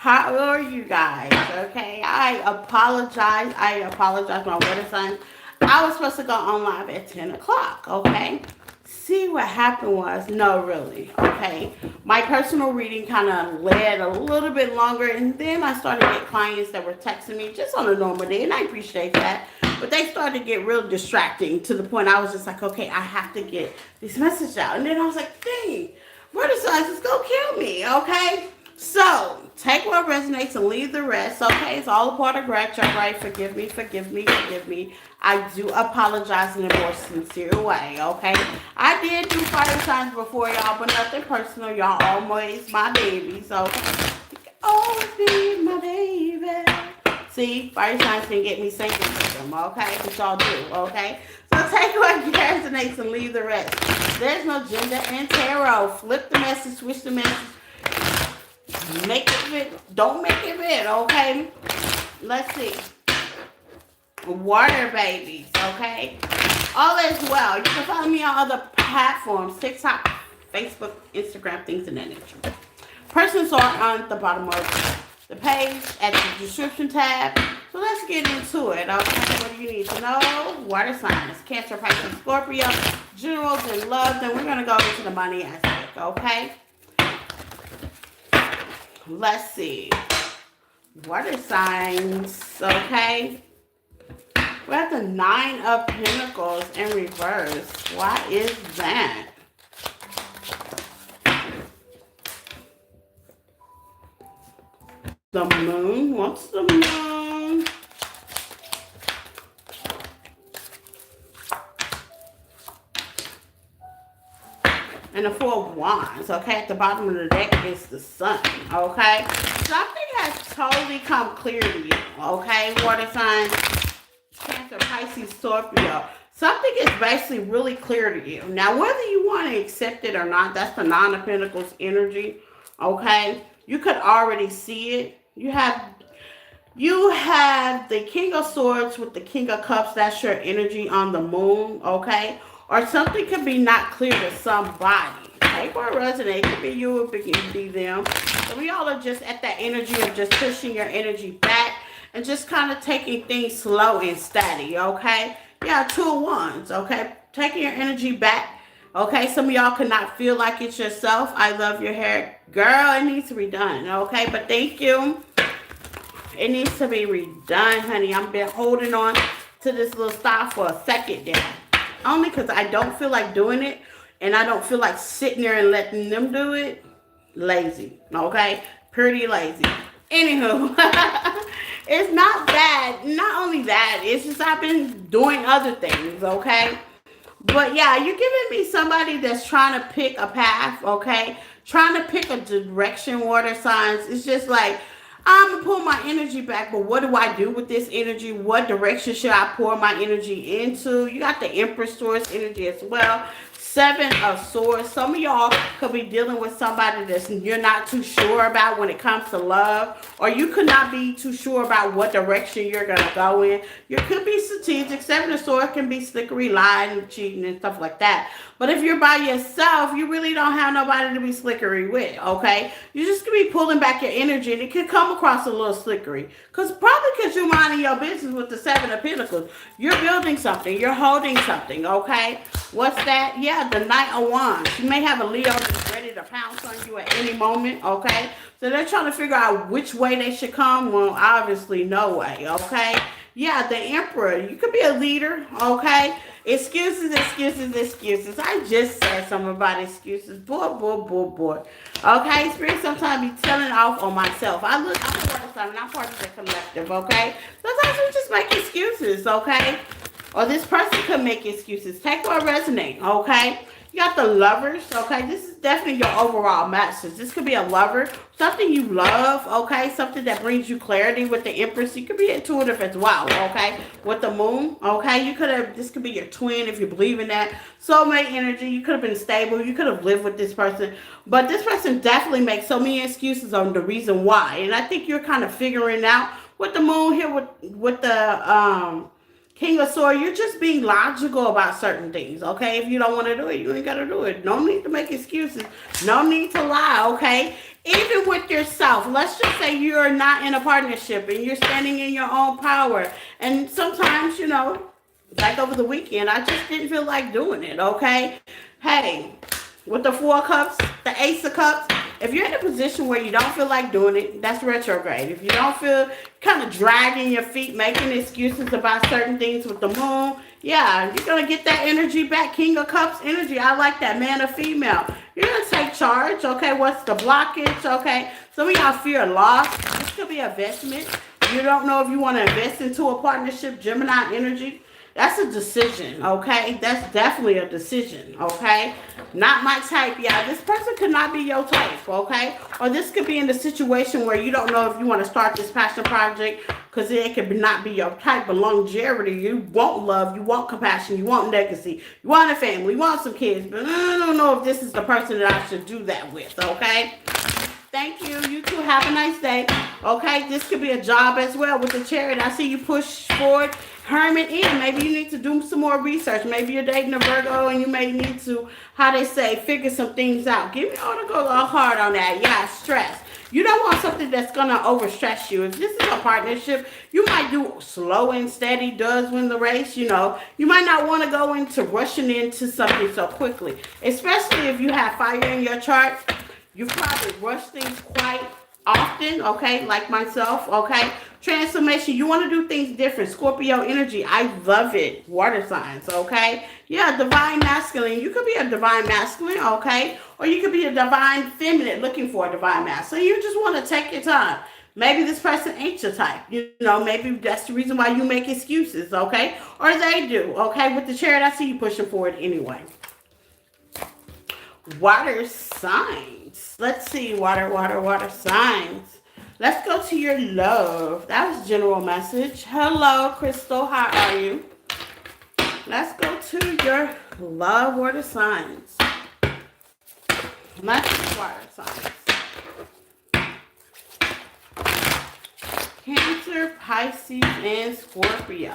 How are you guys? Okay, I apologize, my water sign. I was supposed to go on live at 10 o'clock. Okay, see what happened was no, really. Okay, my personal reading kind of led a little bit longer, and then I started to get clients that were texting me just on a normal day, and I appreciate that. But they started to get real distracting to the point I was just like, okay, I have to get this message out, and then I was like, dang, water signs is gonna kill me. Okay. So, take what resonates and leave the rest. Okay, it's all a part of gratitude, right? Forgive me, forgive me, forgive me. I do apologize in a more sincere way, okay? I did do fire signs before, y'all, but nothing personal. Y'all always my babies, okay? You can always be my baby. See, fire signs can get me singing with them, okay? Which y'all do, okay? So take what resonates and leave the rest. There's no gender in tarot. Flip the message, switch the message. Make it fit. Don't make it fit, okay? Let's see. Water babies, okay? All is well. You can follow me on other platforms, TikTok, Facebook, Instagram, things of that nature. Persons are on the bottom of the page at the description tab. So let's get into it, okay? What do you need to know? Water signs, Cancer, Pisces, Scorpio, generals and love. Then we're going to go into the money aspect, okay? Let's see. Water signs, okay? We have the Nine of Pentacles in reverse. Why is that? The Moon. What's the Moon? And the Four of Wands, okay? At the bottom of the deck is the Sun, okay? Something has totally come clear to you, okay? Water signs, Cancer, Pisces, Scorpio. Something is basically really clear to you. Now, whether you want to accept it or not, that's the Nine of Pentacles energy, okay? You could already see it. You have the King of Swords with the King of Cups. That's your energy on the Moon, okay? Or something could be not clear to somebody. Okay, or resonate. It could be you, it could be them. So we all are just at that energy of just pushing your energy back and just kind of taking things slow and steady, okay? Yeah, Two of Wands, okay? Taking your energy back, okay? Some of y'all could not feel like it's yourself. I love your hair. Girl, it needs to be done, okay? But thank you. It needs to be redone, honey. I've been holding on to this little style for a second now. Only because I don't feel like doing it, and I don't feel like sitting there and letting them do it. Lazy, okay? Pretty lazy. Anywho, it's not bad. Not only that, it's just I've been doing other things, okay? But yeah, you're giving me somebody that's trying to pick a path, okay? Trying to pick a direction, water signs. It's just like, I'm going to pull my energy back, but what do I do with this energy? What direction should I pour my energy into? You got the Empress Taurus energy as well. Seven of Swords. Some of y'all could be dealing with somebody that you're not too sure about when it comes to love. Or you could not be too sure about what direction you're going to go in. You could be strategic. Seven of Swords can be slickery, lying, cheating, and stuff like that. But if you're by yourself, you really don't have nobody to be slickery with, okay? You just could be pulling back your energy, and it could come across a little slickery. Probably because you're minding your business with the Seven of Pentacles. You're building something. You're holding something, okay? What's that? Yeah, the Knight of Wands. You may have a Leo that's ready to pounce on you at any moment, okay? So they're trying to figure out which way they should come. Well, obviously, no way, okay? Yeah, the Emperor. You could be a leader, okay? Excuses, excuses, excuses. I just said something about excuses. Boy. Okay, Spirit sometimes be telling off on myself. I'm a water sign, and I'm part of the collective, okay? Sometimes we just make excuses, okay? Or this person could make excuses. Take what resonate, okay? You got the Lovers, okay? This is definitely your overall message. This could be a lover, something you love, okay? Something that brings you clarity with the Empress. You could be intuitive as well, okay? With the Moon, okay? This could be your twin if you believe in that. Soulmate energy. You could have been stable. You could have lived with this person. But this person definitely makes so many excuses on the reason why. And I think you're kind of figuring out with the Moon here with the King of Swords, you're just being logical about certain things, okay? If you don't want to do it, you ain't got to do it. No need to make excuses. No need to lie, okay? Even with yourself, let's just say you're not in a partnership and you're standing in your own power. And sometimes, like over the weekend, I just didn't feel like doing it, okay? Hey, with the Four of Cups, the Ace of Cups, if you're in a position where you don't feel like doing it, that's retrograde. If you don't feel kind of dragging your feet, making excuses about certain things with the moon, yeah, you're going to get that energy back. King of Cups energy. I like that. Man or female. You're going to take charge. Okay, what's the blockage? Okay, some of y'all fear loss. This could be investment. You don't know if you want to invest into a partnership. Gemini energy. That's a decision, okay? That's definitely a decision, okay? Not my type, yeah. This person could not be your type, okay? Or this could be in the situation where you don't know if you want to start this passion project because it could not be your type. But longevity, you want love, you want compassion, you want legacy, you want a family, you want some kids. But I don't know if this is the person that I should do that with, okay? Thank you. You too. Have a nice day. Okay, this could be a job as well with the Chariot. I see you push forward. Hermit in. Maybe you need to do some more research. Maybe you're dating a Virgo and you may need to, how they say, figure some things out. Give me all to go hard on that. Yeah, stress. You don't want something that's going to overstress you. If this is a partnership, you might do slow and steady does win the race, You might not want to go into rushing into something so quickly. Especially if you have fire in your chart. You probably rush things quite often, okay, like myself, okay? Transformation, you want to do things different. Scorpio energy, I love it. Water signs, okay? Yeah, divine masculine. You could be a divine masculine, okay? Or you could be a divine feminine looking for a divine masculine. You just want to take your time. Maybe this person ain't your type. Maybe that's the reason why you make excuses, okay? Or they do, okay? With the Chariot, I see you pushing forward anyway. Water signs. Let's see. Water signs. Let's go to your love. That was general message. Hello, Crystal. How are you? Let's go to your love water signs. Let's see water signs. Cancer, Pisces, and Scorpio.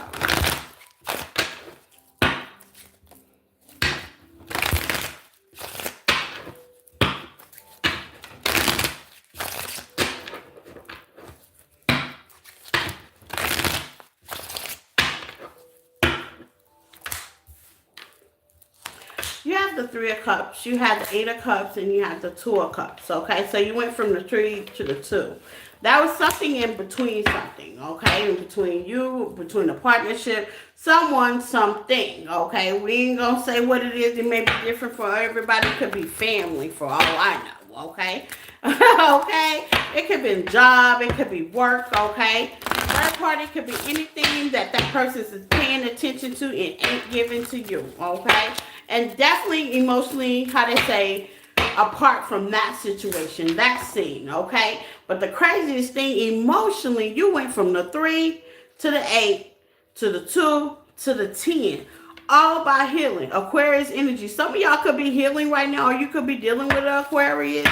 You have the Three of Cups, you have the Eight of Cups, and you have the Two of Cups, okay? So you went from the 3 to the 2. That was something in between something, okay? In between you, between a partnership, someone, something, okay? We ain't gonna say what it is. It may be different for everybody. It could be family for all I know, okay? Okay? It could be a job. It could be work, okay? Third party could be anything that person is paying attention to and ain't giving to you, okay? And definitely emotionally, how they say, apart from that situation, that scene, okay? But the craziest thing, emotionally, you went from the 3 to the 8 to the 2 to the 10. All about healing. Aquarius energy. Some of y'all could be healing right now, or you could be dealing with an Aquarius,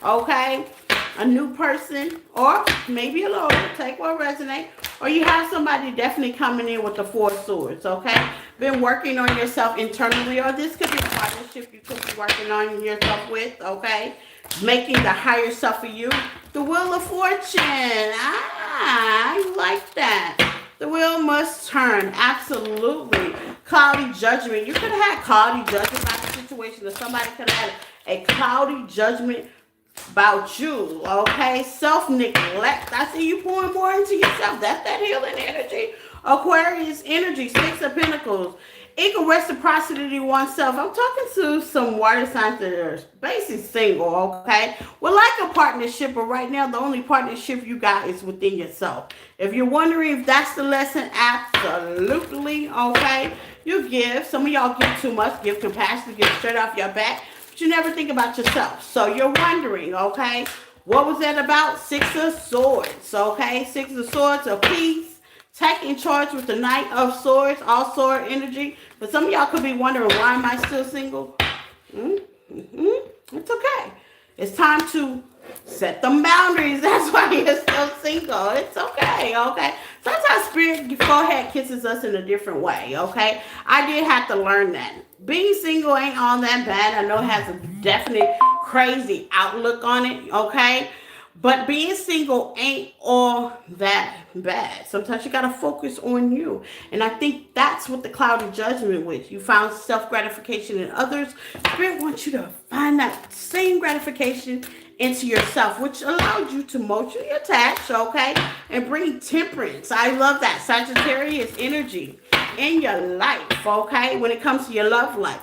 okay? A new person, or maybe a little, take what resonates. Or you have somebody definitely coming in with the 4 swords, okay? Been working on yourself internally, or this could be a partnership you could be working on yourself with, okay? Making the higher self of you. The Wheel of Fortune. I like that. The wheel must turn. Absolutely. Cloudy judgment. You could have had cloudy judgment about the situation, or somebody could have had a cloudy judgment about you, okay? Self-neglect. I see you pouring more into yourself. That's that healing energy. Aquarius energy, 6 of Pentacles. Equal reciprocity to oneself. I'm talking to some water signs that are basically single, okay? Well, like a partnership, but right now the only partnership you got is within yourself. If you're wondering if that's the lesson, absolutely, okay? You give. Some of y'all give too much. Give compassion. Give straight off your back. But you never think about yourself. So you're wondering, okay? What was that about? 6 of Swords, okay? 6 of Swords, of peace. Taking charge with the Knight of Swords, all sword energy. But some of y'all could be wondering, why am I still single? It's okay. It's time to set them boundaries. That's why you're still single. It's okay, okay? Sometimes spirit forehead kisses us in a different way, okay? I did have to learn that. Being single ain't all that bad. I know it has a definite crazy outlook on it, okay? But being single ain't all that bad. Sometimes you gotta focus on you. And I think that's what the cloud of judgment was. You found self gratification in others. Spirit wants you to find that same gratification into yourself, which allowed you to emotionally attach, okay? And bring temperance. I love that. Sagittarius energy in your life, okay? When it comes to your love life.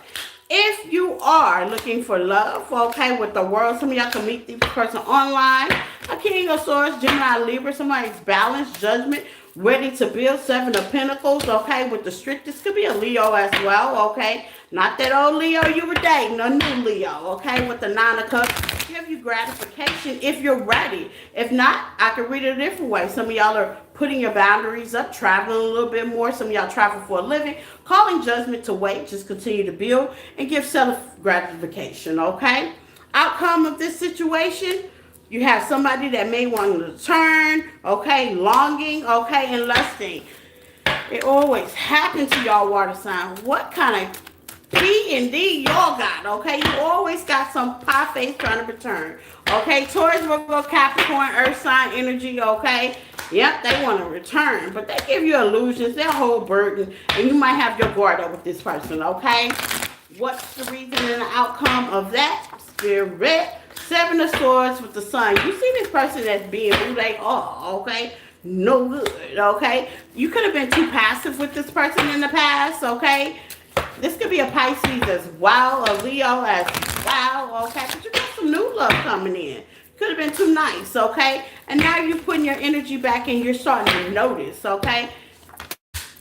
If you are looking for love, okay, with the world, some of y'all can meet this person online. A King of Swords, Gemini, Libra, somebody's balanced, judgment, ready to build, Seven of Pentacles, okay, with the strict. This could be a Leo as well, okay. Not that old Leo you were dating, a new Leo, okay, with the Nine of Cups. Give you gratification if you're ready. If not, I can read it a different way. Some of y'all are putting your boundaries up, traveling a little bit more. Some of y'all travel for a living, calling judgment to wait, just continue to build and give self gratification, okay? Outcome of this situation, you have somebody that may want to return, okay, longing, okay, and lusting. It always happens to y'all water sign. What kind of P and D y'all got, okay? You always got some pie face trying to return, okay? Taurus, Virgo, Capricorn, Earth sign energy, okay? Yep, they want to return, but they give you illusions. They'll hold burden, and you might have your guard up with this person, okay? What's the reason and the outcome of that? Spirit, Seven of Swords with the Sun. You see this person as being like, oh, okay? No good, okay? You could have been too passive with this person in the past, okay? This could be a Pisces as well, a Leo as well, okay? But you got some new love coming in. Could have been too nice, okay? And now you're putting your energy back and you're starting to notice, okay?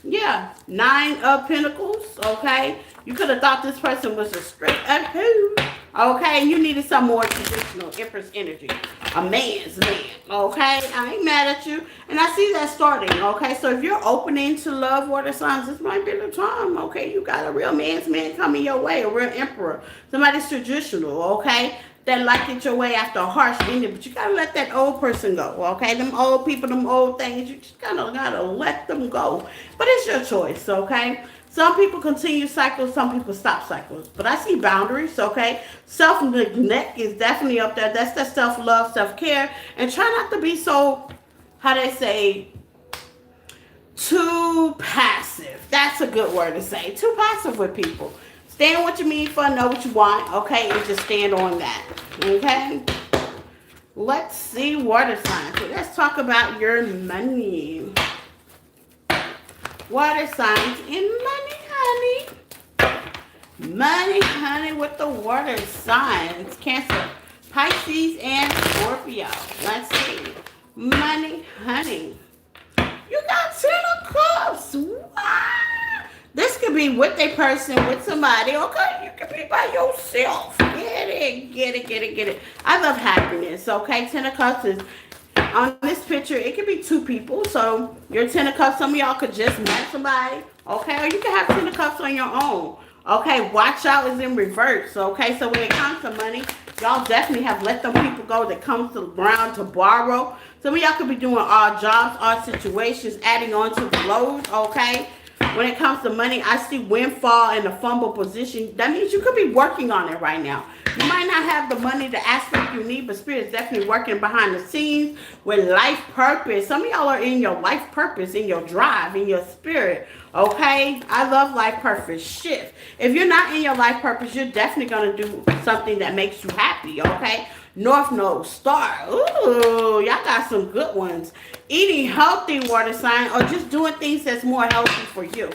Yeah, Nine of Pentacles, okay? You could have thought this person was a straight up who, okay? And you needed some more traditional Empress energy. A man's man, okay? I ain't mad at you. And I see that starting, okay? So if you're opening to love, water signs, this might be the time, okay? You got a real man's man coming your way, a real emperor. Somebody's traditional, okay? That like it your way after a harsh ending, but you gotta let that old person go, okay? Them old people, them old things, you just gotta let them go. But it's your choice, okay? Some people continue cycles, some people stop cycles. But I see boundaries, okay? Self-neglect is definitely up there. That's that self-love, self-care. And try not to be so, how they say, too passive. That's a good word to say. Too passive with people. Stand what you mean for, know what you want, okay? And just stand on that, okay? Let's see water signs. So let's talk about your money. Water signs and money, honey. Money, honey, with the water signs. Cancer, Pisces, and Scorpio. Let's see. Money, honey. You got 10 of Cups. Wow. This could be with a person, with somebody, okay? You could be by yourself. Get it, get it, get it, get it. I love happiness, okay? 10 of Cups is, on this picture, it could be two people. So, your 10 of Cups, some of y'all could just meet somebody, okay? Or you can have 10 of Cups on your own, okay? Watch out is in reverse, okay? So, when it comes to money, y'all definitely have let them people go that comes to the ground to borrow. Some of y'all could be doing odd jobs, odd situations, adding on to the load, okay? When it comes to money, I see windfall in a fumble position. That means you could be working on it right now. You might not have the money, the aspect you need, but Spirit is definitely working behind the scenes with life purpose. Some of y'all are in your life purpose, in your drive, in your spirit, okay? I love life purpose. Shift. If you're not in your life purpose, you're definitely going to do something that makes you happy, okay? North Node, Star. Ooh, y'all got some good ones. Eating healthy, water sign, or just doing things that's more healthy for you.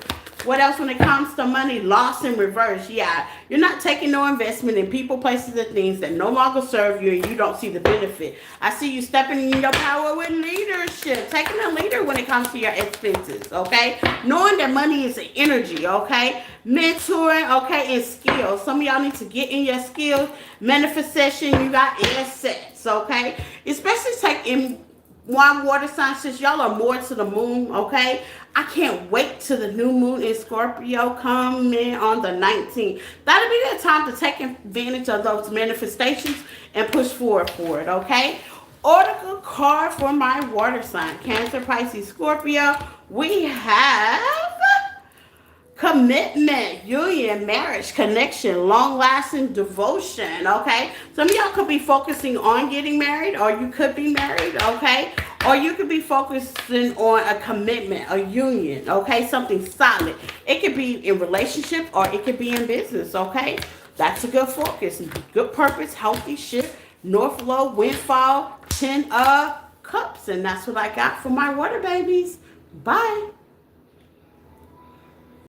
What else when it comes to money? Loss in reverse. Yeah, you're not taking no investment in people, places, and things that no longer serve you and you don't see the benefit. I see you stepping in your power with leadership. Taking a leader when it comes to your expenses, okay? Knowing that money is an energy, okay? Mentoring, okay, and skills. Some of y'all need to get in your skills. Manifestation, you got assets, okay? Especially take in one water sign, since y'all are more to the moon, okay? I can't wait till the new moon in Scorpio come in on the 19th. That'll be the time to take advantage of those manifestations and push forward for it, okay? Oracle card for my water sign, Cancer, Pisces, Scorpio. We have commitment, union, marriage, connection, long-lasting devotion, okay? Some of y'all could be focusing on getting married, or you could be married, okay? Or you could be focusing on a commitment, a union, okay? Something solid. It could be in relationship or it could be in business, okay? That's a good focus. Good purpose, healthy shift, North Low, windfall, 10 of cups. And that's what I got for my water babies. Bye.